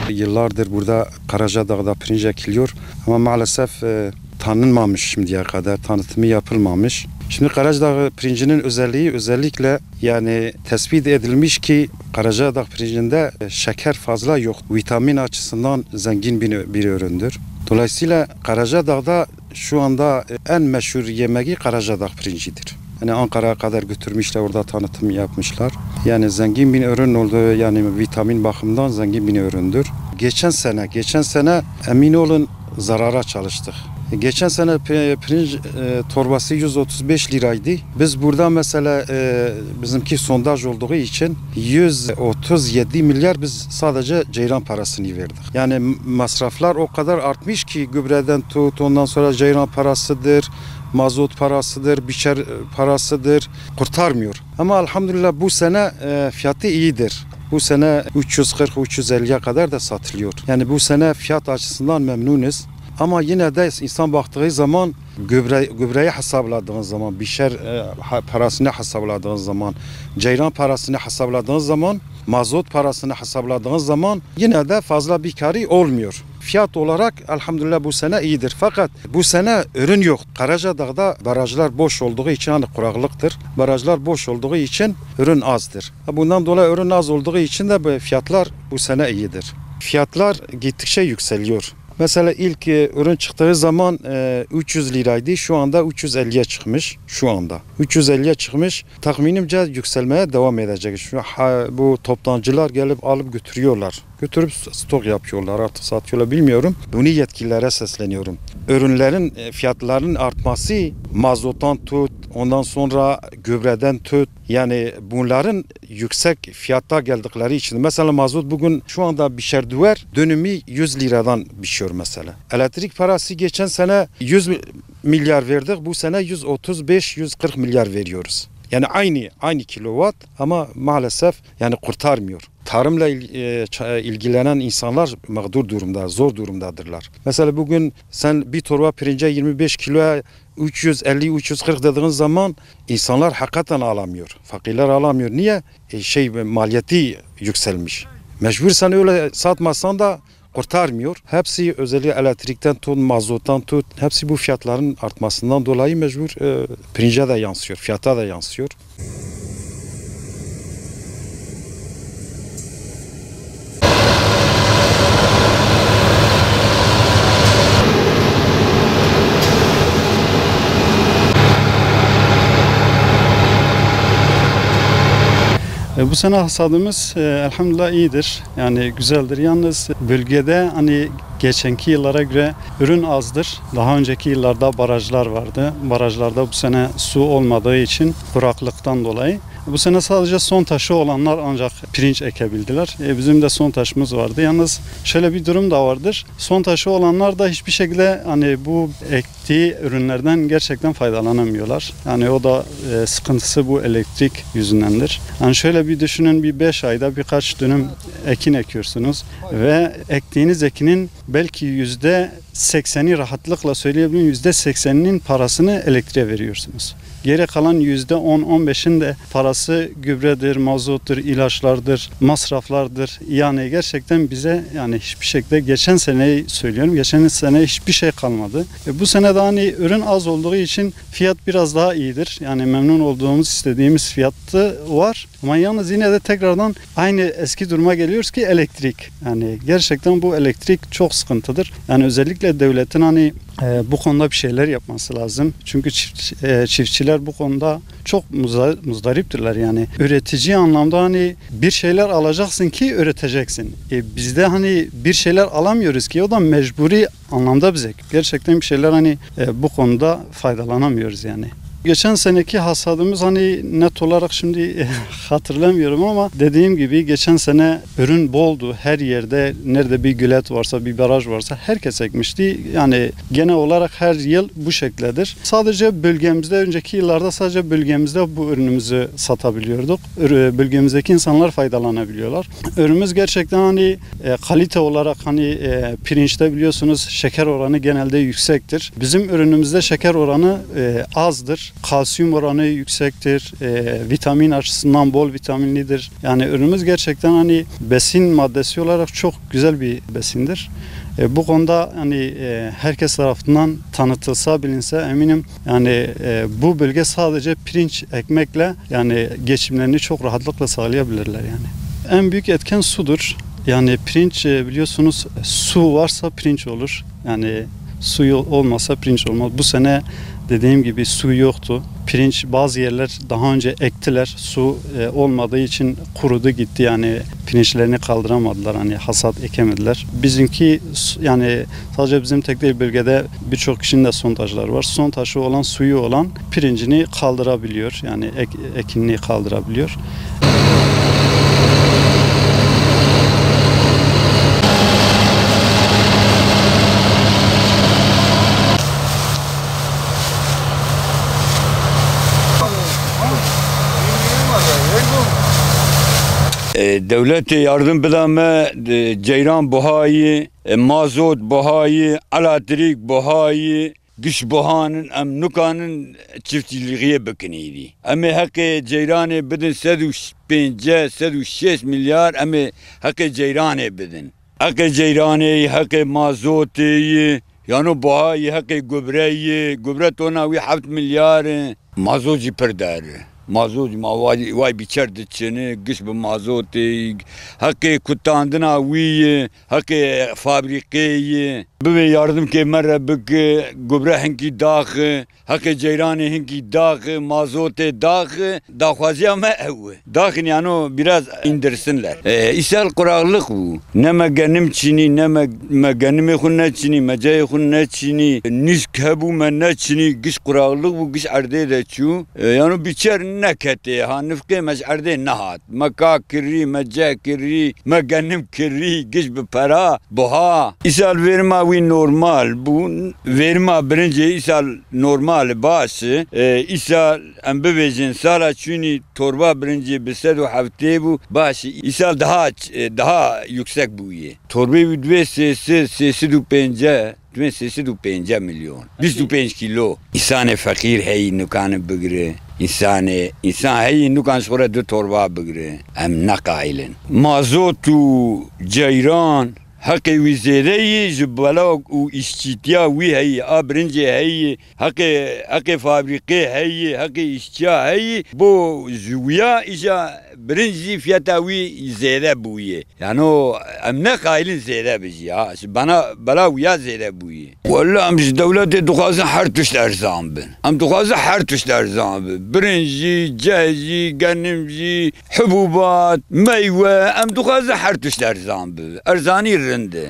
Yıllardır burada Karacadağ'da pirinç ekiliyor ama maalesef tanınmamış şimdiye kadar, tanıtımı yapılmamış. Şimdi Karacadağ pirincinin özelliği özellikle yani tespit edilmiş ki Karacadağ pirincinde şeker fazla yok. Vitamin açısından zengin bir üründür. Dolayısıyla Karacadağ'da şu anda en meşhur yemeği Karacadağ pirincidir. Yani Ankara'ya kadar götürmüşler, orada tanıtım yapmışlar. Yani zengin bir ürün olduğu, yani vitamin bakımından zengin bir üründür. Geçen sene emin olun zarara çalıştık. Geçen sene pirinç torbası 135 liraydı. Biz burada mesela bizimki sondaj olduğu için 137 milyar biz sadece ceyran parasını verdik. Yani masraflar o kadar artmış ki gübreden tut, ondan sonra ceyran parasıdır, mazot parasıdır, biçer parasıdır, kurtarmıyor. Ama elhamdülillah bu sene fiyatı iyidir. Bu sene 340-350'ye kadar da satılıyor. Yani bu sene fiyat açısından memnunuz. Ama yine de insan baktığı zaman gübreyi hesapladığınız zaman, biçer parasını hesapladığınız zaman, ceyran parasını hesapladığınız zaman, mazot parasını hesapladığınız zaman yine de fazla bir karı olmuyor. Fiyat olarak elhamdülillah bu sene iyidir. Fakat bu sene ürün yok. Karacadağ'da barajlar boş olduğu için, hani kuraklıktır. Barajlar boş olduğu için ürün azdır. Bundan dolayı ürün az olduğu için de fiyatlar bu sene iyidir. Fiyatlar gittikçe yükseliyor. Mesela ilk ürün çıktığı zaman 300 liraydı. Şu anda 350'ye çıkmış. Şu anda 350'ye çıkmış. Tahminimce yükselmeye devam edecek. Bu toptancılar gelip alıp götürüyorlar. Götürüp stok yapıyorlar, artık satıyorlar, bilmiyorum. Bunu yetkililere sesleniyorum. Ürünlerin fiyatlarının artması, mazottan tut, ondan sonra gübreden tut, yani bunların yüksek fiyatta geldikleri için. Mesela mazot bugün şu anda biçer dönümü 100 liradan biçiyor mesela. Elektrik parası geçen sene 100 milyar verdik, bu sene 135-140 milyar veriyoruz. Yani aynı kilowatt ama maalesef yani kurtarmıyor. Tarımla ilgilenen insanlar mağdur durumda, zor durumdadırlar. Mesela bugün sen bir torba pirince 25 kiloya 350-340 dediğin zaman insanlar hakikaten alamıyor. Fakirler alamıyor. Niye? Maliyeti yükselmiş. Mecbur sen öyle satmazsan da kurtarmıyor. Hepsi özellikle elektrikten tut, mazottan tut, hepsi bu fiyatların artmasından dolayı mecbur pirince de yansıyor, fiyata da yansıyor. Bu sene hasadımız elhamdülillah iyidir. Yani güzeldir. Yalnız bölgede hani geçenki yıllara göre ürün azdır. Daha önceki yıllarda barajlar vardı. Barajlarda bu sene su olmadığı için kuraklıktan dolayı. Bu sene sadece son taşı olanlar ancak pirinç ekebildiler. Bizim de son taşımız vardı. Yalnız şöyle bir durum da vardır. Son taşı olanlar da hiçbir şekilde hani bu ektiği ürünlerden gerçekten faydalanamıyorlar. Yani o da sıkıntısı bu elektrik yüzündendir. Yani şöyle bir düşünün, bir 5 ayda birkaç dönüm ekin ekiyorsunuz ve ektiğiniz ekinin belki %80'i rahatlıkla söyleyebilirim, %80'inin parasını elektriğe veriyorsunuz. Geri kalan %10-15'in de parası gübredir, mazottur, ilaçlardır, masraflardır. Yani gerçekten bize yani hiçbir şekilde geçen seneyi söylüyorum. Geçen sene hiçbir şey kalmadı. Bu sene de hani ürün az olduğu için fiyat biraz daha iyidir. Yani memnun olduğumuz, istediğimiz fiyatı var. Ama yalnız yine de tekrardan aynı eski duruma geliyoruz ki elektrik. Yani gerçekten bu elektrik çok sıkıntıdır. Yani özellikle devletin hani bu konuda bir şeyler yapması lazım. Çünkü çiftçiler bu konuda çok muzdariptirler. Yani üretici anlamda hani bir şeyler alacaksın ki üreteceksin. Bizde hani bir şeyler alamıyoruz ki o da mecburi anlamda bize. Gerçekten bir şeyler hani bu konuda faydalanamıyoruz yani. Geçen seneki hasadımız hani net olarak şimdi hatırlamıyorum ama dediğim gibi geçen sene ürün boldu. Her yerde nerede bir gölet varsa, bir baraj varsa herkes ekmişti. Yani genel olarak her yıl bu şekildedir. Sadece bölgemizde, önceki yıllarda sadece bölgemizde bu ürünümüzü satabiliyorduk. Bölgemizdeki insanlar faydalanabiliyorlar. Ürünümüz gerçekten hani kalite olarak hani pirinçte biliyorsunuz şeker oranı genelde yüksektir. Bizim ürünümüzde şeker oranı azdır. ürünler. Kalsiyum oranı yüksektir. Vitamin açısından bol vitaminlidir. Yani ürünümüz gerçekten hani besin maddesi olarak çok güzel bir besindir. Bu konuda hani herkes tarafından tanıtılsa, bilinse eminim yani bu bölge sadece pirinç ekmekle yani geçimlerini çok rahatlıkla sağlayabilirler yani. En büyük etken sudur. Yani pirinç biliyorsunuz su varsa pirinç olur. Yani su olmasa pirinç olmaz. Bu sene dediğim gibi su yoktu. Pirinç bazı yerler daha önce ektiler. Su olmadığı için kurudu gitti. Yani pirinçlerini kaldıramadılar. Hani hasat ekemediler. Bizimki yani sadece bizim tek değil bölgede birçok kişinin de sondajları var. Sondajı olan suyu olan pirincini kaldırabiliyor. Yani ekinini kaldırabiliyor. Devlet yardım bedeme ceyran buhayı, mazot buhayı, elektrik buhayı, güç buhanın em nukanın çiftçiliğe bakınıydı. Ama hakkı ceyranı bedin 105 milyar ama hakkı ceyranı bedin. Hakkı ceyranı, hakkı mazotu, yani buhayı, hakkı gübre tona 7 milyar mazotu perdar. Mazot ma vay biçer dçene güç bu mazotu hakkı kutandına uy hakkı fabrikayı bu yardım ki merre bek gübre henki dağ hakkı ceyrani henki dağ mazot dağ dağwazi ama ev dağ yani biraz indirsinler ishal kuraklık bu ne meganim çini ne meganim khunne çini mecay khunne çini nisk hebu men çini güç kuraklık bu güç arde de çu yani biçer نكتي هانفكي مش أردي نهات مكا كري مجا كري مجنم كري جش ببرا بها إسال ويرما وي نورمال بو ويرما برنجي إسال نورمال باس إسال أم بويجن سالا چوني توربا برنجي بسد وحفتي بو باش إسال daha yüksek buye torbe vidve sesi du penca 305 milyon 25 kilo İnsan fakir hey nukan bugre İnsan hey nukan sonra de torba bugre em nakailen mazotu ceyran hakkı vizereyi jibala u işçiya vi hey abrince hey hakkı fabrike hey hakkı işçiya hey bu zuya ija birinci fiyata vi zede buye yani o emne kailin zede bizi ya bana uya zede buye vallahi amş devlete duazı her tuşlar zambın am duazı her tuşlar zambın birinci cezi ganimci hububat meyve am duazı her tuşlar zambın erzani rende